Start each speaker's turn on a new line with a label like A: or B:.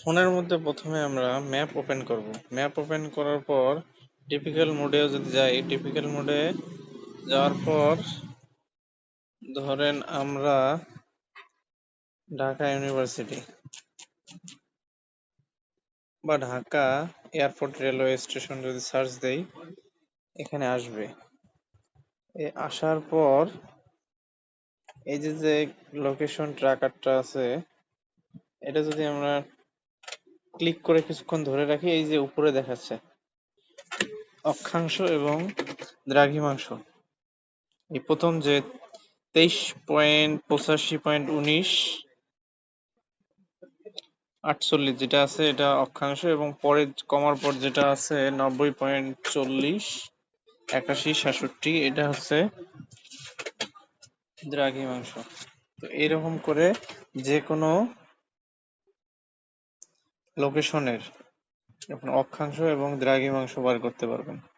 A: ফোনের মধ্যে প্রথমে আমরা ম্যাপ ওপেন করব। ম্যাপ ওপেন করার পর টিপিক্যাল মোডেও যদি যাই, টিপিক্যাল মোডে যাওয়ার পর ধরেন আমরা ঢাকা ইউনিভার্সিটি বা ঢাকা এয়ারপোর্ট রেলওয়ে স্টেশন যদি সার্চ দেই, এখানে আসবে। আসার পর এই যে লোকেশন ট্র্যাকারটা আছে, এটা যদি আমরা ক্লিক করে কিছুক্ষণ ধরে রাখি, এই যে উপরে দেখাচ্ছে অক্ষাংশ এবং দ্রাঘিমাংশ। এই প্রথম যে 23.85.19.48 যেটা আছে এটা অক্ষাংশ, এবং পরে কমার পর যেটা আছে 90.40.81.67 এটা হচ্ছে দ্রাঘিমাংশ। তো এরকম করে যে কোনো লোকেশনের আপনি অক্ষাংশ এবং দ্রাঘিমাংশ বার করতে পারবেন।